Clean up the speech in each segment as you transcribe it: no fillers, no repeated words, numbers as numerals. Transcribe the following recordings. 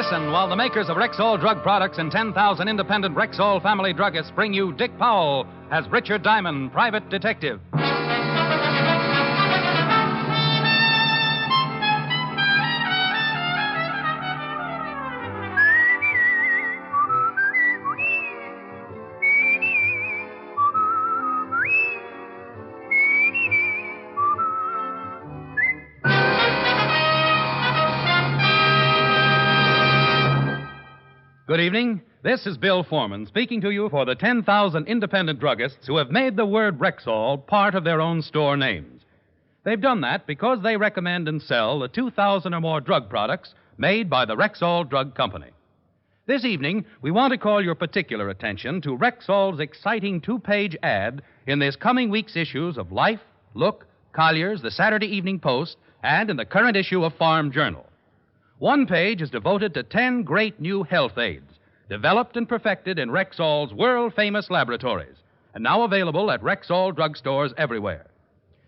Listen while the makers of Rexall drug products and 10,000 independent Rexall family druggists bring you Dick Powell as Richard Diamond, private detective. Good evening. This is Bill Forman speaking to you for the 10,000 independent druggists who have made the word Rexall part of their own store names. They've done that because they recommend and sell the 2,000 or more drug products made by the Rexall Drug Company. This evening, we want to call your particular attention to Rexall's exciting two-page ad in this coming week's issues of Life, Look, Collier's, the Saturday Evening Post, and in the current issue of Farm Journal. One page is devoted to 10 great new health aids, developed and perfected in Rexall's world-famous laboratories, and now available at Rexall drugstores everywhere.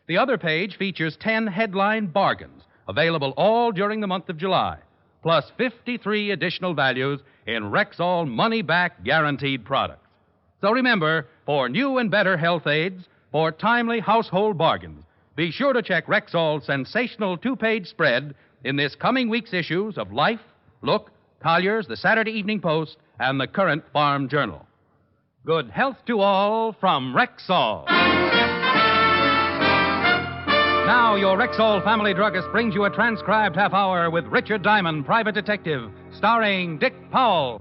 The other page features 10 headline bargains, available all during the month of July, plus 53 additional values in Rexall money-back guaranteed products. So remember, for new and better health aids, for timely household bargains, be sure to check Rexall's sensational two-page spread in this coming week's issues of Life, Look, Collier's, the Saturday Evening Post, and the current Farm Journal. Good health to all from Rexall. Now, your Rexall family druggist brings you a transcribed half hour with Richard Diamond, private detective, starring Dick Powell.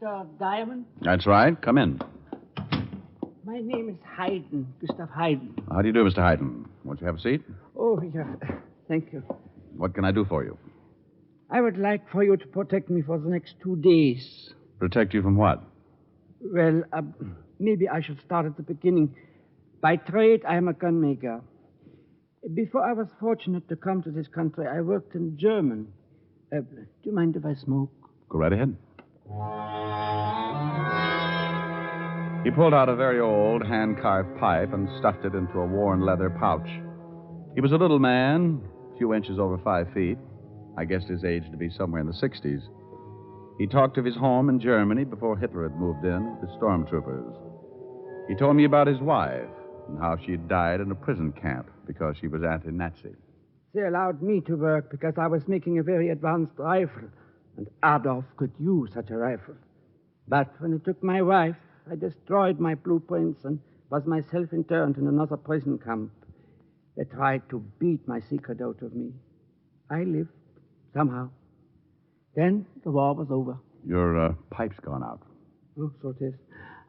Mr. Diamond? That's right. Come in. My name is Hayden, Gustav Hayden. How do you do, Mr. Hayden? Won't you have a seat? Oh, yeah. Thank you. What can I do for you? I would like for you to protect me for the next 2 days. Protect you from what? Well, maybe I should start at the beginning. By trade, I am a gunmaker. Before I was fortunate to come to this country, I worked in German. Do you mind if I smoke? Go right ahead. He pulled out a very old hand-carved pipe and stuffed it into a worn leather pouch. He was a little man, a few inches over 5 feet. I guessed his age to be somewhere in the 60s. He talked of his home in Germany before Hitler had moved in with the stormtroopers. He told me about his wife and how she had died in a prison camp because she was anti-Nazi. They allowed me to work because I was making a very advanced rifle, and Adolf could use such a rifle. But when they took my wife, I destroyed my blueprints and was myself interned in another prison camp. They tried to beat my secret out of me. I lived, somehow. Then the war was over. Your pipe's gone out. Oh, so it is.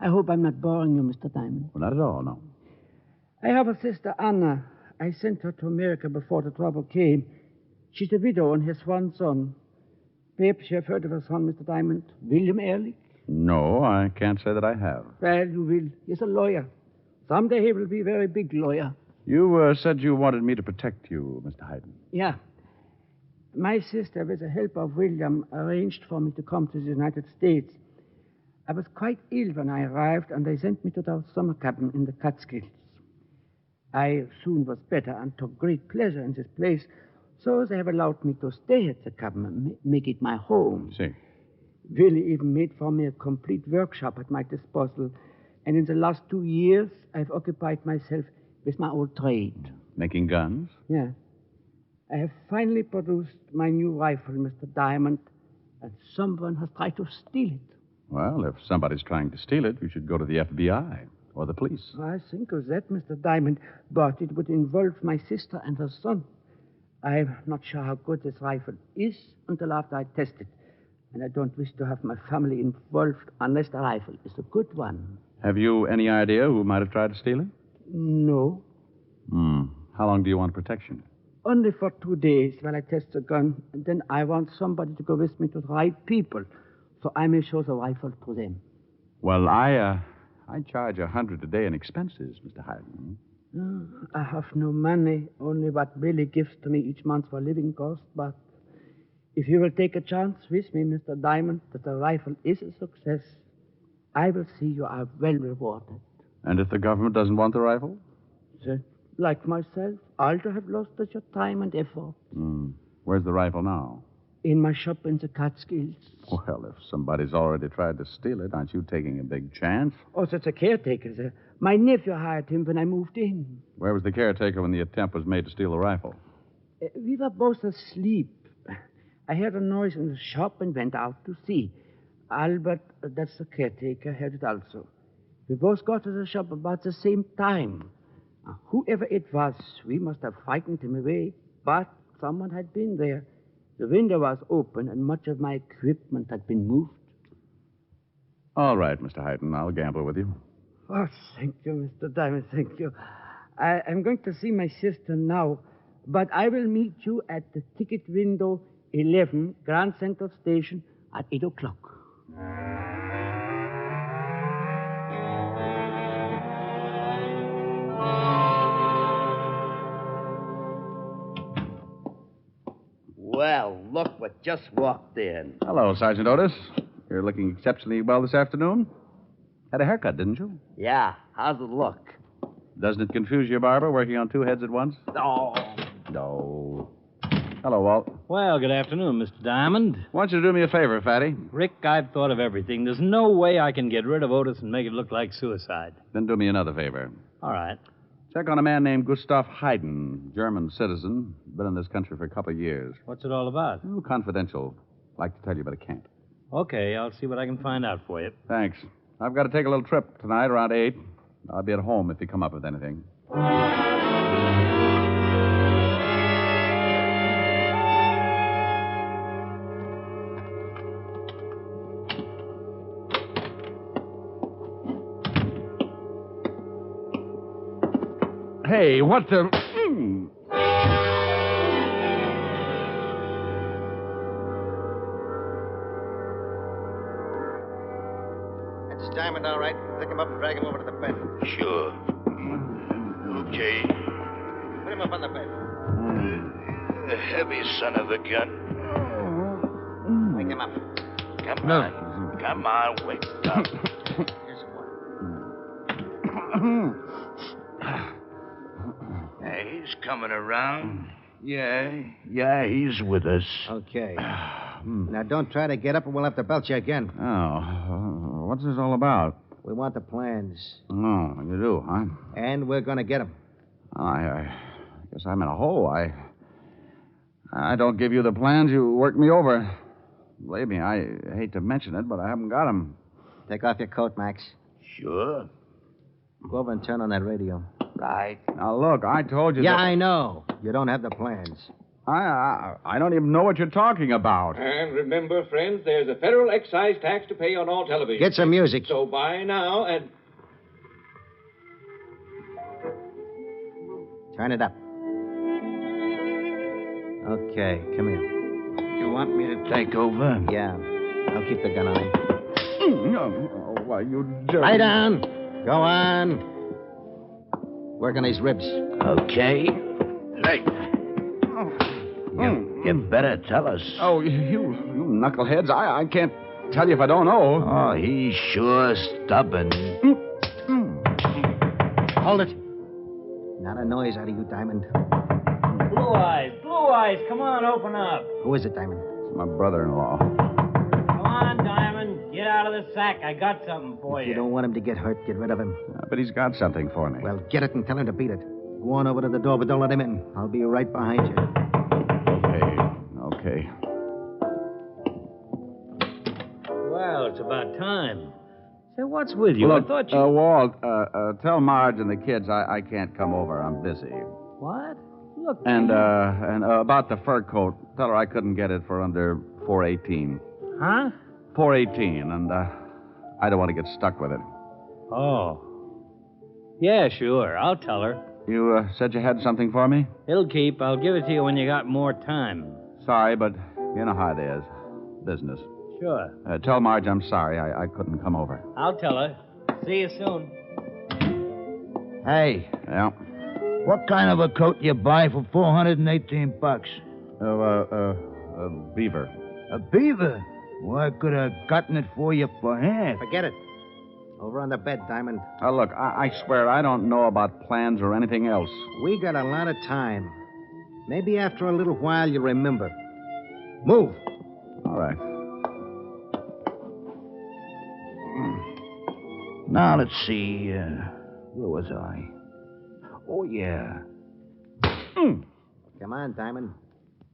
I hope I'm not boring you, Mr. Diamond. Well, not at all, no. I have a sister, Anna. I sent her to America before the trouble came. She's a widow and has one son. Perhaps you have heard of her son, Mr. Diamond, William Ehrlich? No, I can't say that I have. Well, you will. He's a lawyer. Someday he will be a very big lawyer. You said you wanted me to protect you, Mr. Hayden. Yeah. My sister, with the help of William, arranged for me to come to the United States. I was quite ill when I arrived, and they sent me to their summer cabin in the Catskills. I soon was better and took great pleasure in this place, so they have allowed me to stay at the cabin and make it my home. See. Willie even made for me a complete workshop at my disposal, and in the last 2 years, I've occupied myself with my old trade. Making guns? Yeah. I have finally produced my new rifle, Mr. Diamond, and someone has tried to steal it. Well, if somebody's trying to steal it, you should go to the FBI or the police. I think of that, Mr. Diamond, but it would involve my sister and her son. I'm not sure how good this rifle is until after I test it. And I don't wish to have my family involved unless the rifle is a good one. Have you any idea who might have tried to steal it? No. How long do you want protection? Only for 2 days while I test the gun. And then I want somebody to go with me to the right people so I may show the rifle to them. Well, I charge $100 a day in expenses, Mr. Hayden. I have no money, only what Billy gives to me each month for living costs, but if you will take a chance with me, Mr. Diamond, that the rifle is a success, I will see you are well rewarded. And if the government doesn't want the rifle? Then, like myself, I'll have lost such your time and effort. Where's the rifle now? In my shop in the Catskills. Well, if somebody's already tried to steal it, aren't you taking a big chance? Oh, such a caretaker, sir. My nephew hired him when I moved in. Where was the caretaker when the attempt was made to steal the rifle? We were both asleep. I heard a noise in the shop and went out to see. Albert, that's the caretaker, heard it also. We both got to the shop about the same time. Whoever it was, we must have frightened him away, but someone had been there. The window was open, and much of my equipment had been moved. All right, Mr. Hayden, I'll gamble with you. Oh, thank you, Mr. Diamond, thank you. I'm going to see my sister now, but I will meet you at the ticket window 11, Grand Central Station, at 8 o'clock. Well, look what just walked in. Hello, Sergeant Otis. You're looking exceptionally well this afternoon. Had a haircut, didn't you? Yeah, how's it look? Doesn't it confuse you, Barber, working on two heads at once? Oh. No. Hello, Walt. Well, good afternoon, Mr. Diamond. Why don't you do me a favor, Fatty? Rick, I've thought of everything. There's no way I can get rid of Otis and make it look like suicide. Then do me another favor. All right. Check on a man named Gustav Hayden, German citizen. Been in this country for a couple of years. What's it all about? Confidential. Like to tell you, but I can't. Okay, I'll see what I can find out for you. Thanks. I've got to take a little trip tonight around 8. I'll be at home if you come up with anything. Hey, what the... That's Diamond, all right. Pick him up and drag him over to the bed. Sure. Okay. Put him up on the bed. A heavy son of a gun. Wake him up. Come on. Come on, wake up. Here's one. Hey, he's coming around. Yeah, he's with us. Okay. Now, don't try to get up or we'll have to belt you again. Oh, what's this all about? We want the plans. Oh, you do, huh? And we're going to get them. I guess I'm in a hole. I don't give you the plans. You work me over. Believe me, I hate to mention it, but I haven't got them. Take off your coat, Max. Sure. Go over and turn on that radio. Right. Now, look, I told you Yeah, that... I know. You don't have the plans. I don't even know what you're talking about. And remember, friends, there's a federal excise tax to pay on all television. Get some music. So buy now and... Turn it up. Okay, come here. You want me to take over? Yeah. I'll keep the gun on him. No. Oh, why, you jerk. Lie down. Go on. Work on these ribs. Okay. Hey. You better tell us. Oh, you knuckleheads. I can't tell you if I don't know. Oh, he's sure stubborn. Hold it. Not a noise out of you, Diamond. Blue eyes, come on, open up. Who is it, Diamond? It's my brother-in-law. Come on, Diamond, get out of the sack. I got something for If you don't want him to get hurt, get rid of him. But he's got something for me. Well, get it and tell him to beat it. Go on over to the door, but don't let him in. I'll be right behind you. Okay. Well, it's about time. Say, what's with you? Look, I thought you... Walt, tell Marge and the kids I can't come over. I'm busy. What? Look... And about the fur coat, tell her I couldn't get it for under $4.18. Huh? $4.18, and I don't want to get stuck with it. Oh. Yeah, sure. I'll tell her. You said you had something for me? It'll keep. I'll give it to you when you got more time. Sorry, but you know how it is. Business. Sure. Tell Marge I'm sorry. I couldn't come over. I'll tell her. See you soon. Hey, Yeah. What kind of a coat you buy for $418? Beaver. A beaver? Well, I could have gotten it for you for half. forget it. Over on the bed, Diamond. Now, look, I swear I don't know about plans or anything else. We got a lot of time. Maybe after a little while you'll remember. Move. All right. Now, let's see. Where was I? Oh, yeah. Come on, Diamond.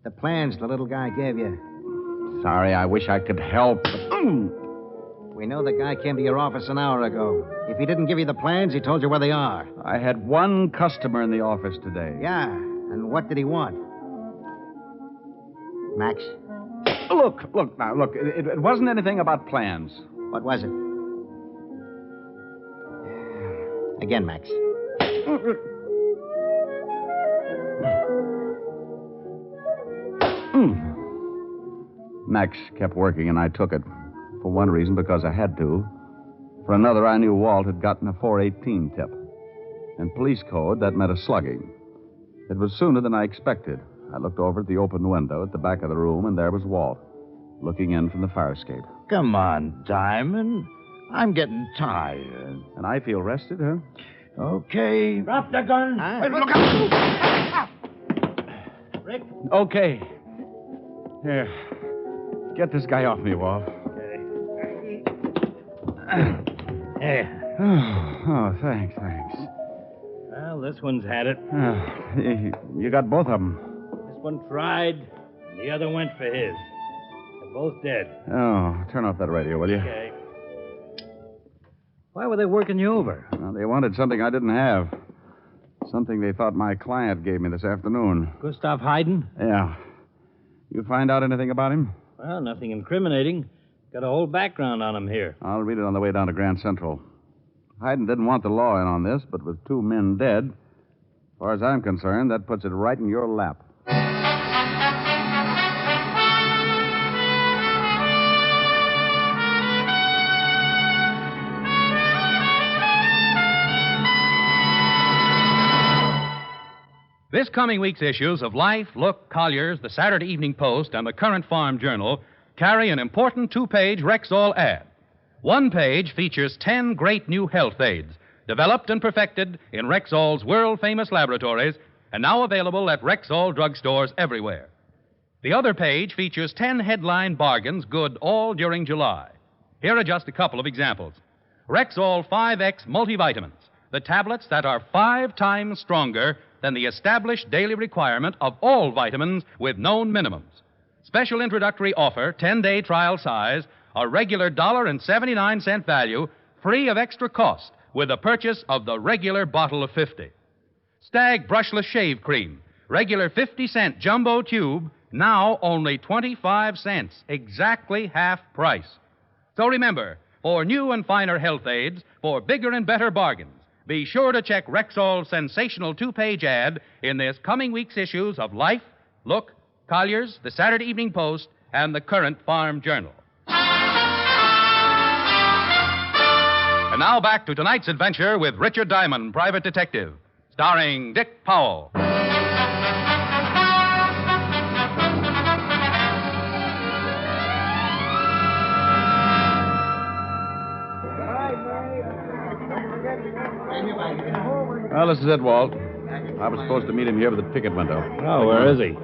The plans the little guy gave you. Sorry, I wish I could help. We know the guy came to your office an hour ago. If he didn't give you the plans, he told you where they are. I had one customer in the office today. Yeah, and what did he want? Max? Look. It wasn't anything about plans. What was it? Again, Max. Max kept working, and I took it. For one reason, because I had to. For another, I knew Walt had gotten a 418 tip. In police code, that meant a slugging. It was sooner than I expected. I looked over at the open window at the back of the room, and there was Walt, looking in from the fire escape. Come on, Diamond. I'm getting tired. And I feel rested, huh? Okay. Drop the gun. Hey, look out! Rick. Okay. Here. Get this guy off me, Walt. There. Oh, thanks. Well, this one's had it. You got both of them. This one tried, and the other went for his. They're both dead. Oh, turn off that radio, will you? Okay. Why were they working you over? Well, they wanted something I didn't have. Something they thought my client gave me this afternoon. Gustav Hayden? Yeah. You find out anything about him? Well, nothing incriminating. Got a whole background on him here. I'll read it on the way down to Grand Central. Hayden didn't want the law in on this, but with 2 men dead, as far as I'm concerned, that puts it right in your lap. This coming week's issues of Life, Look, Collier's, the Saturday Evening Post, and the Current Farm Journal carry an important 2-page Rexall ad. One page features 10 great new health aids, developed and perfected in Rexall's world-famous laboratories, and now available at Rexall drugstores everywhere. The other page features 10 headline bargains good all during July. Here are just a couple of examples. Rexall 5X multivitamins, the tablets that are 5 times stronger than the established daily requirement of all vitamins with known minimums. Special introductory offer, 10-day trial size, a regular $1.79 value, free of extra cost, with the purchase of the regular bottle of 50. Stag Brushless Shave Cream, regular 50-cent jumbo tube, now only 25 cents, exactly half price. So remember, for new and finer health aids, for bigger and better bargains, be sure to check Rexall's sensational 2-page ad in this coming week's issues of Life, Look, Collier's, the Saturday Evening Post, and the Current Farm Journal. And now back to tonight's adventure with Richard Diamond, Private Detective, starring Dick Powell. Well, this is it, Walt. I was supposed to meet him here with the ticket window. Oh, where is he?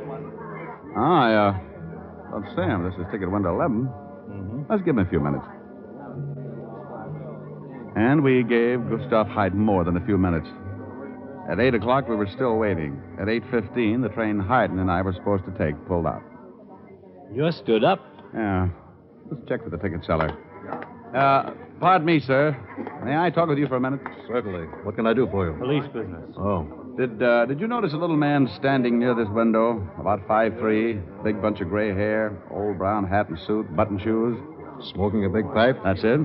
I don't see him. This is ticket window 11. Mm-hmm. Let's give him a few minutes. And we gave Gustav Hayden more than a few minutes. At 8 o'clock, we were still waiting. At 8:15, the train Hayden and I were supposed to take pulled out. You stood up. Yeah. Let's check with the ticket seller. Pardon me, sir. May I talk with you for a minute? Certainly. What can I do for you? Police business. Oh. Did you notice a little man standing near this window? About 5'3", big bunch of gray hair, old brown hat and suit, button shoes. Smoking a big pipe? That's it?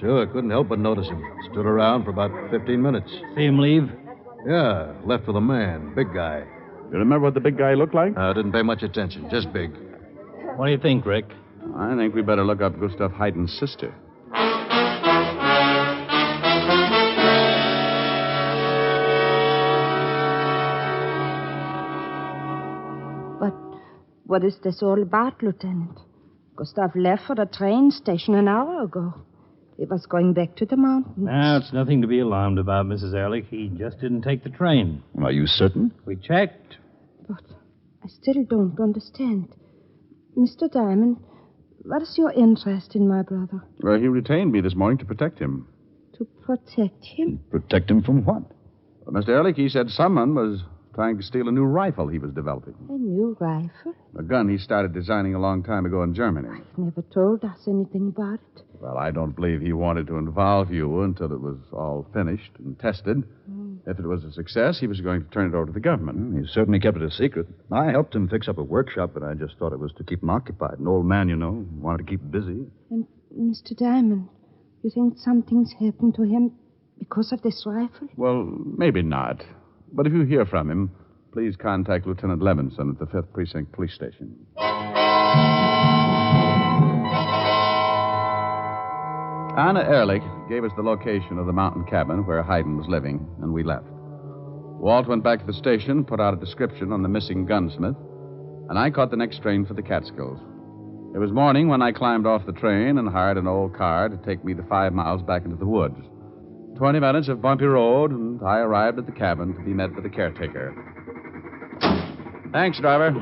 Sure, couldn't help but notice him. Stood around for about 15 minutes. See him leave? Yeah, left with a man, big guy. You remember what the big guy looked like? I didn't pay much attention, just big. What do you think, Rick? I think we better look up Gustav Hayden's sister. What is this all about, Lieutenant? Gustav left for the train station an hour ago. He was going back to the mountains. Now, it's nothing to be alarmed about, Mrs. Ehrlich. He just didn't take the train. Are you certain? We checked. But I still don't understand. Mr. Diamond, what is your interest in my brother? Well, he retained me this morning to protect him. To protect him? Protect him from what? Well, Mr. Ehrlich, he said someone was trying to steal a new rifle he was developing. A new rifle? A gun he started designing a long time ago in Germany. He never told us anything about it. Well, I don't believe he wanted to involve you until it was all finished and tested. If it was a success, he was going to turn it over to the government. He certainly kept it a secret. I helped him fix up a workshop, but I just thought it was to keep him occupied. An old man, you know, wanted to keep him busy. And Mr. Diamond, you think something's happened to him because of this rifle? Well, maybe not. But if you hear from him, please contact Lieutenant Levinson at the 5th Precinct Police Station. Anna Ehrlich gave us the location of the mountain cabin where Hayden was living, and we left. Walt went back to the station, put out a description on the missing gunsmith, and I caught the next train for the Catskills. It was morning when I climbed off the train and hired an old car to take me the 5 miles back into the woods. 20 minutes of bumpy road, and I arrived at the cabin to be met by the caretaker. Thanks, driver.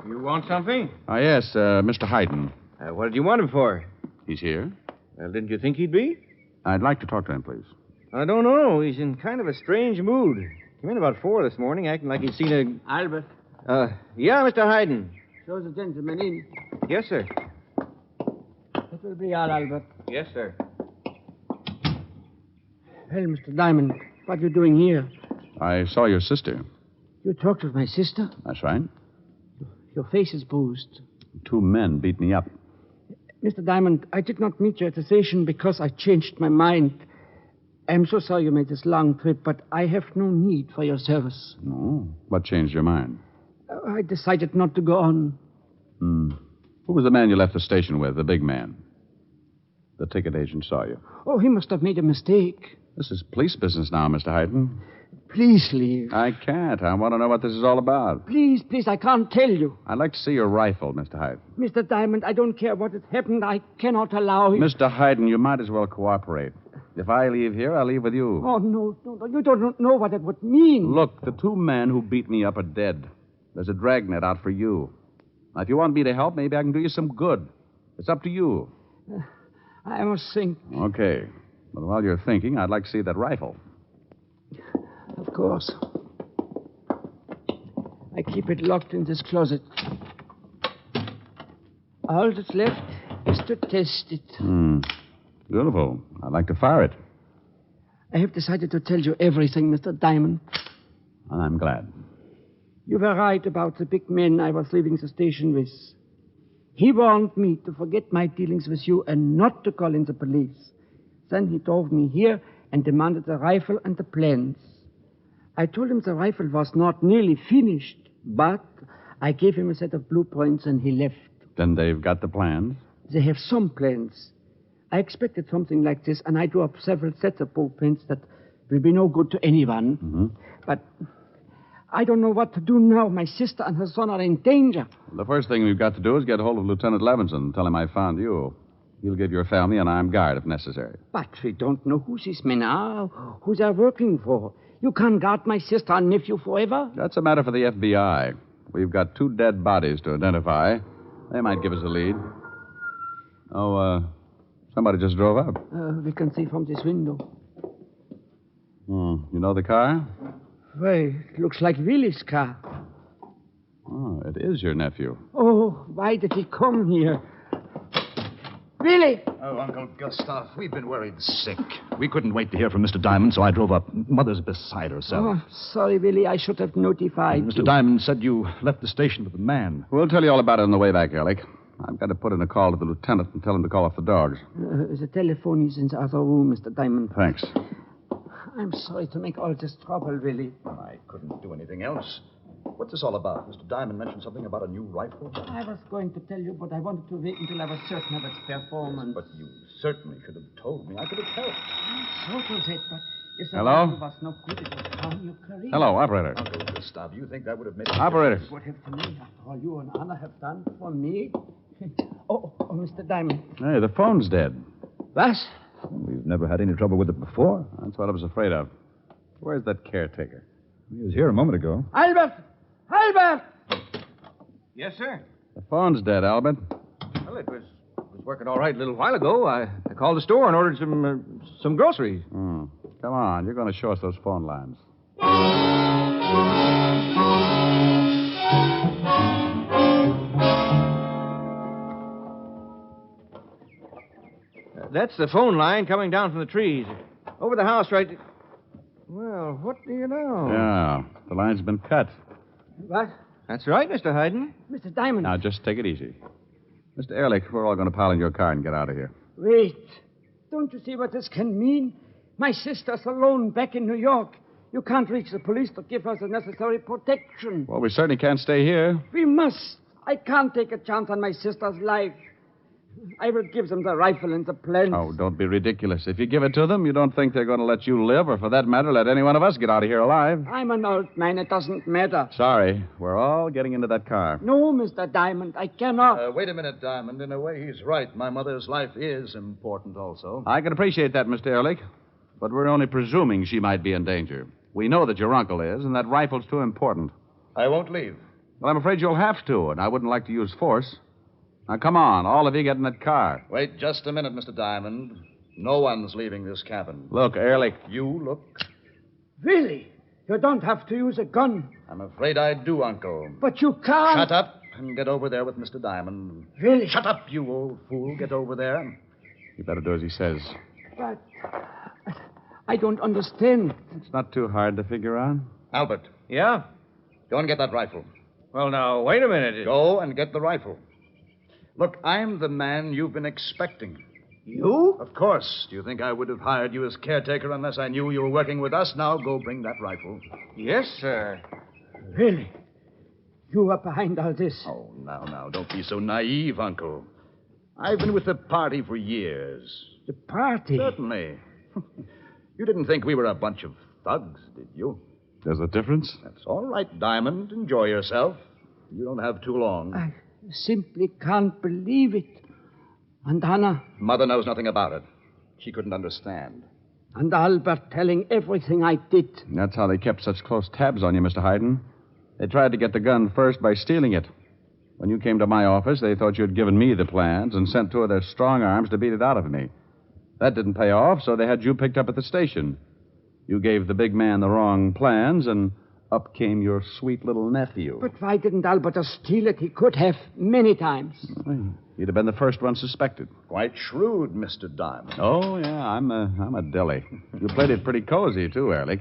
You want something? Oh, yes, Mr. Hayden. What did you want him for? He's here. Well, didn't you think he'd be? I'd like to talk to him, please. I don't know. He's in kind of a strange mood. Came in about 4 this morning, acting like he'd seen Albert, yeah, Mr. Hayden. show the gentleman in. Yes, sir. That will be all, Albert. Yes, sir. Well, Mr. Diamond, what are you doing here? I saw your sister. You talked with my sister? That's right. Your face is bruised. 2 men beat me up. Mr. Diamond, I did not meet you at the station because I changed my mind. I'm so sorry you made this long trip, but I have no need for your service. No? What changed your mind? I decided not to go on. Who was the man you left the station with, the big man? The ticket agent saw you. Oh, he must have made a mistake. This is police business now, Mr. Hayden. Please leave. I can't. I want to know what this is all about. Please, I can't tell you. I'd like to see your rifle, Mr. Hayden. Mr. Diamond, I don't care what has happened. I cannot allow you. Mr. Hayden, you might as well cooperate. If I leave here, I'll leave with you. Oh, no. You don't know what it would mean. Look, the 2 men who beat me up are dead. There's a dragnet out for you. Now, if you want me to help, maybe I can do you some good. It's up to you. I must think. Okay. But while you're thinking, I'd like to see that rifle. Of course. I keep it locked in this closet. All that's left is to test it. Beautiful. I'd like to fire it. I have decided to tell you everything, Mr. Diamond. And I'm glad. You were right about the big man I was leaving the station with. He warned me to forget my dealings with you and not to call in the police. Then he drove me here and demanded the rifle and the plans. I told him the rifle was not nearly finished, but I gave him a set of blueprints and he left. Then they've got the plans? They have some plans. I expected something like this, and I drew up several sets of blueprints that will be no good to anyone. But I don't know what to do now. My sister and her son are in danger. The first thing we've got to do is get hold of Lieutenant Levinson and tell him I found you. He'll give your family an armed guard if necessary. But we don't know who these men are, who they're working for. You can't guard my sister and nephew forever. That's a matter for the FBI. We've got 2 dead bodies to identify. They might give us a lead. Oh, somebody just drove up. We can see from this window. You know the car? Well, it looks like Willie's car. Oh, it is your nephew. Oh, why did he come here? Willie! Oh, Uncle Gustav, we've been worried sick. We couldn't wait to hear from Mr. Diamond, so I drove up. Mother's beside herself. Oh, sorry, Willie. I should have notified Mr. you. Diamond said you left the station with a man. We'll tell you all about it on the way back, Alec. I've got to put in a call to the lieutenant and tell him to call off the dogs. The telephone is in the other room, Mr. Diamond. Thanks. I'm sorry to make all this trouble, Willie. I couldn't do anything else. What's this all about? Mr. Diamond mentioned something about a new rifle. I was going to tell you, but I wanted to wait until I was certain of its performance. But you certainly should have told me. I could have helped. So to that, but If the Hello? rifle was no good, it would harm your career. Hello, operator. Uncle Gustav, you think that would have made Operator. What have to me, after all you and Anna have done for me? Oh, Mr. Diamond. Hey, the phone's dead. What? We've never had any trouble with it before. That's what I was afraid of. Where's that caretaker? He was here a moment ago. Albert! Albert! Yes, sir. The phone's dead, Albert. Well, it was working all right a little while ago. I called the store and ordered some groceries. Come on, you're going to show us those phone lines. That's the phone line coming down from the trees. Over the house, right... Well, what do you know? Yeah, the line's been cut. What? That's right, Mr. Hayden. Mr. Diamond. Now, just take it easy. Mr. Ehrlich, we're all going to pile in your car and get out of here. Wait. Don't you see what this can mean? My sister's alone back in New York. You can't reach the police to give us the necessary protection. Well, we certainly can't stay here. We must. I can't take a chance on my sister's life. I will give them the rifle and the plans. Oh, don't be ridiculous. If you give it to them, you don't think they're going to let you live, or for that matter, let any one of us get out of here alive. I'm an old man. It doesn't matter. Sorry. We're all getting into that car. No, Mr. Diamond. I cannot. Wait a minute, Diamond. In a way, he's right. My mother's life is important also. I can appreciate that, Mr. Ehrlich, but we're only presuming she might be in danger. We know that your uncle is, and that rifle's too important. I won't leave. Well, I'm afraid you'll have to, and I wouldn't like to use force. Now, come on. All of you get in that car. Wait just a minute, Mr. Diamond. No one's leaving this cabin. Look, Ehrlich. You look. Really? You don't have to use a gun. I'm afraid I do, Uncle. But you can't. Shut up and get over there with Mr. Diamond. Really? Shut up, you old fool. Get over there. You better do as he says. But I don't understand. It's not too hard to figure out. Albert, Yeah? go and get that rifle. Well, now, wait a minute. Go and get the rifle. Look, I'm the man you've been expecting. You? Of course. Do you think I would have hired you as caretaker unless I knew you were working with us? Now go bring that rifle. Yes, sir. Really? You are behind all this? Oh, now, don't be so naive, Uncle. I've been with the party for years. The party? Certainly. You didn't think we were a bunch of thugs, did you? There's a difference? That's all right, Diamond. Enjoy yourself. You don't have too long. I simply can't believe it. And Anna? Mother knows nothing about it. She couldn't understand. And Albert telling everything I did. That's how they kept such close tabs on you, Mr. Hayden. They tried to get the gun first by stealing it. When you came to my office, they thought you'd given me the plans and sent two of their strong arms to beat it out of me. That didn't pay off, so they had you picked up at the station. You gave the big man the wrong plans, and up came your sweet little nephew. But why didn't Albert just steal it? He could have many times. You'd have been the first one suspected. Quite shrewd, Mr. Diamond. Oh, yeah, I'm a dilly. You played it pretty cozy, too, Ehrlich.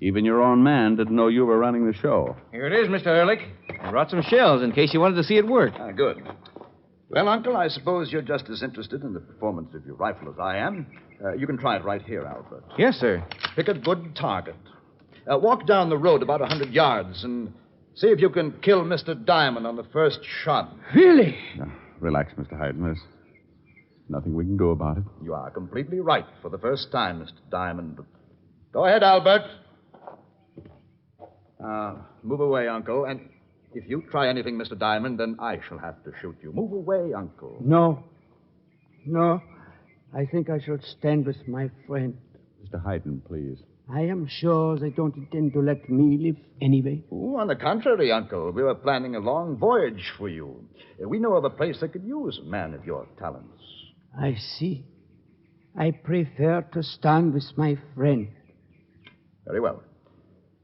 Even your own man didn't know you were running the show. Here it is, Mr. Ehrlich. I brought some shells in case you wanted to see it work. Good. Well, Uncle, I suppose you're just as interested in the performance of your rifle as I am. You can try it right here, Albert. Yes, sir. Pick a good target. Walk down the road about 100 yards and see if you can kill Mr. Diamond on the first shot. Really? Now, relax, Mr. Hayden. There's nothing we can do about it. You are completely right for the first time, Mr. Diamond. Go ahead, Albert. Move away, Uncle, and if you try anything, Mr. Diamond, then I shall have to shoot you. Move away, Uncle. No. I think I should stand with my friend. Mr. Hayden, please. I am sure they don't intend to let me live anyway. Oh, on the contrary, Uncle. We were planning a long voyage for you. We know of a place that could use a man of your talents. I see. I prefer to stand with my friend. Very well.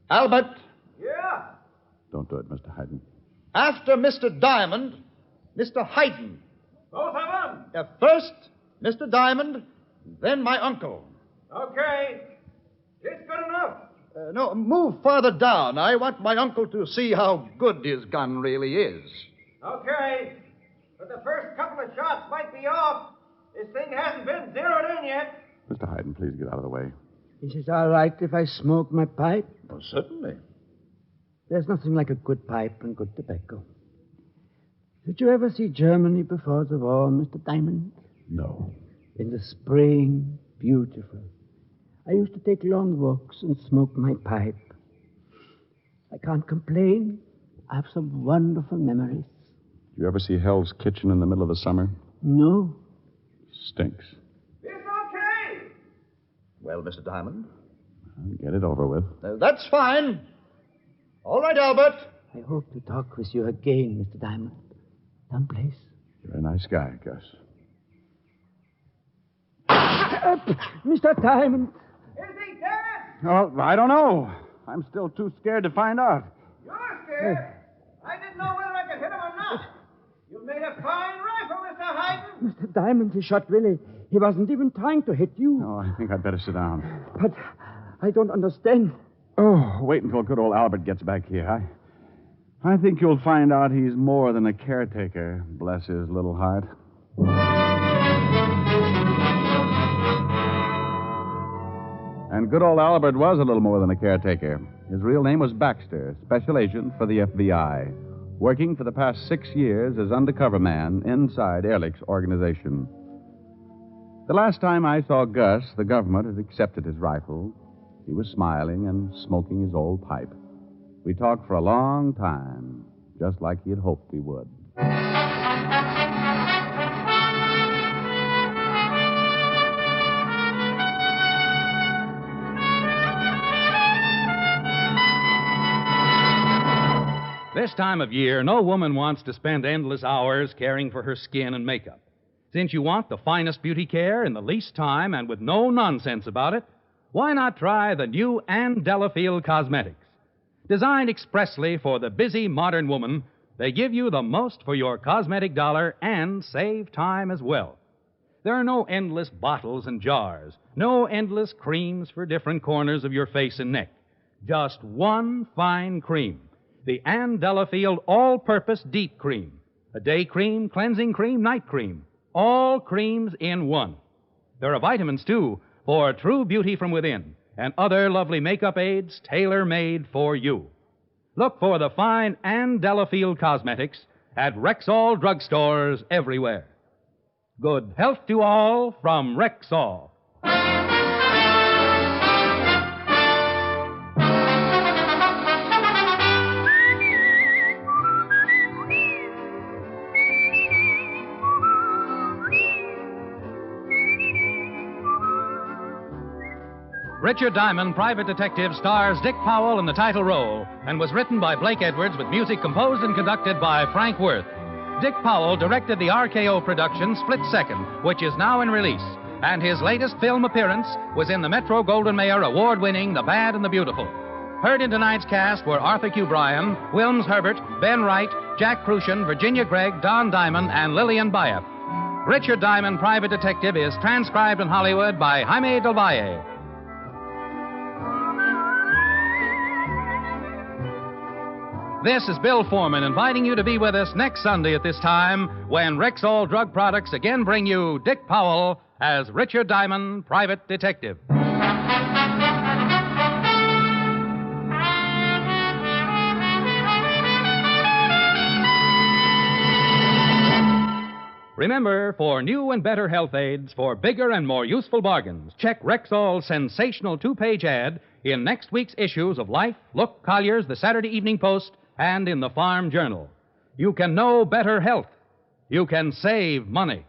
Albert. Yeah? Don't do it, Mr. Hayden. After Mr. Diamond, Mr. Hayden. Both of them? First, Mr. Diamond, then my uncle. Okay. It's good enough. No, move farther down. I want my uncle to see how good his gun really is. Okay. But the first couple of shots might be off. This thing hasn't been zeroed in yet. Mr. Hayden, please get out of the way. Is it all right if I smoke my pipe? Oh, certainly. There's nothing like a good pipe and good tobacco. Did you ever see Germany before the war, Mr. Diamond? No. In the spring, beautiful. I used to take long walks and smoke my pipe. I can't complain. I have some wonderful memories. You ever see Hell's Kitchen in the middle of the summer? No. Stinks. It's okay. Well, Mr. Diamond? Get it over with. That's fine. All right, Albert. I hope to talk with you again, Mr. Diamond. Someplace. You're a nice guy, Gus. Mr. Diamond. Is he dead? Oh, I don't know. I'm still too scared to find out. You're scared? I didn't know whether I could hit him or not. You've made a fine rifle, Mr. Hayden. Mr. Diamond, he shot Willie. He wasn't even trying to hit you. Oh, I think I'd better sit down. But I don't understand. Oh, wait until good old Albert gets back here. I think you'll find out he's more than a caretaker, bless his little heart. And good old Albert was a little more than a caretaker. His real name was Baxter, special agent for the FBI, working for the past 6 years as undercover man inside Ehrlich's organization. The last time I saw Gus, the government had accepted his rifle. He was smiling and smoking his old pipe. We talked for a long time, just like he had hoped we would. This time of year, no woman wants to spend endless hours caring for her skin and makeup. Since you want the finest beauty care in the least time and with no nonsense about it, why not try the new Delafield Cosmetics? Designed expressly for the busy modern woman, they give you the most for your cosmetic dollar and save time as well. There are no endless bottles and jars, no endless creams for different corners of your face and neck. Just one fine cream, the Delafield All-Purpose Deep Cream. A day cream, cleansing cream, night cream. All creams in one. There are vitamins, too, for true beauty from within, and other lovely makeup aids tailor-made for you. Look for the fine Delafield Cosmetics at Rexall drugstores everywhere. Good health to all from Rexall. Richard Diamond, Private Detective, stars Dick Powell in the title role and was written by Blake Edwards with music composed and conducted by Frank Worth. Dick Powell directed the RKO production Split Second, which is now in release, and his latest film appearance was in the Metro-Goldwyn-Mayer award-winning The Bad and the Beautiful. Heard in tonight's cast were Arthur Q. Bryan, Wilms Herbert, Ben Wright, Jack Crucian, Virginia Gregg, Don Diamond, and Lillian Bayef. Richard Diamond, Private Detective, is transcribed in Hollywood by Jaime del Valle. This is Bill Forman inviting you to be with us next Sunday at this time when Rexall Drug Products again bring you Dick Powell as Richard Diamond, Private Detective. Remember, for new and better health aids, for bigger and more useful bargains, check Rexall's sensational 2-page ad in next week's issues of Life, Look, Collier's, the Saturday Evening Post, and in the Farm Journal. You can know better health. You can save money.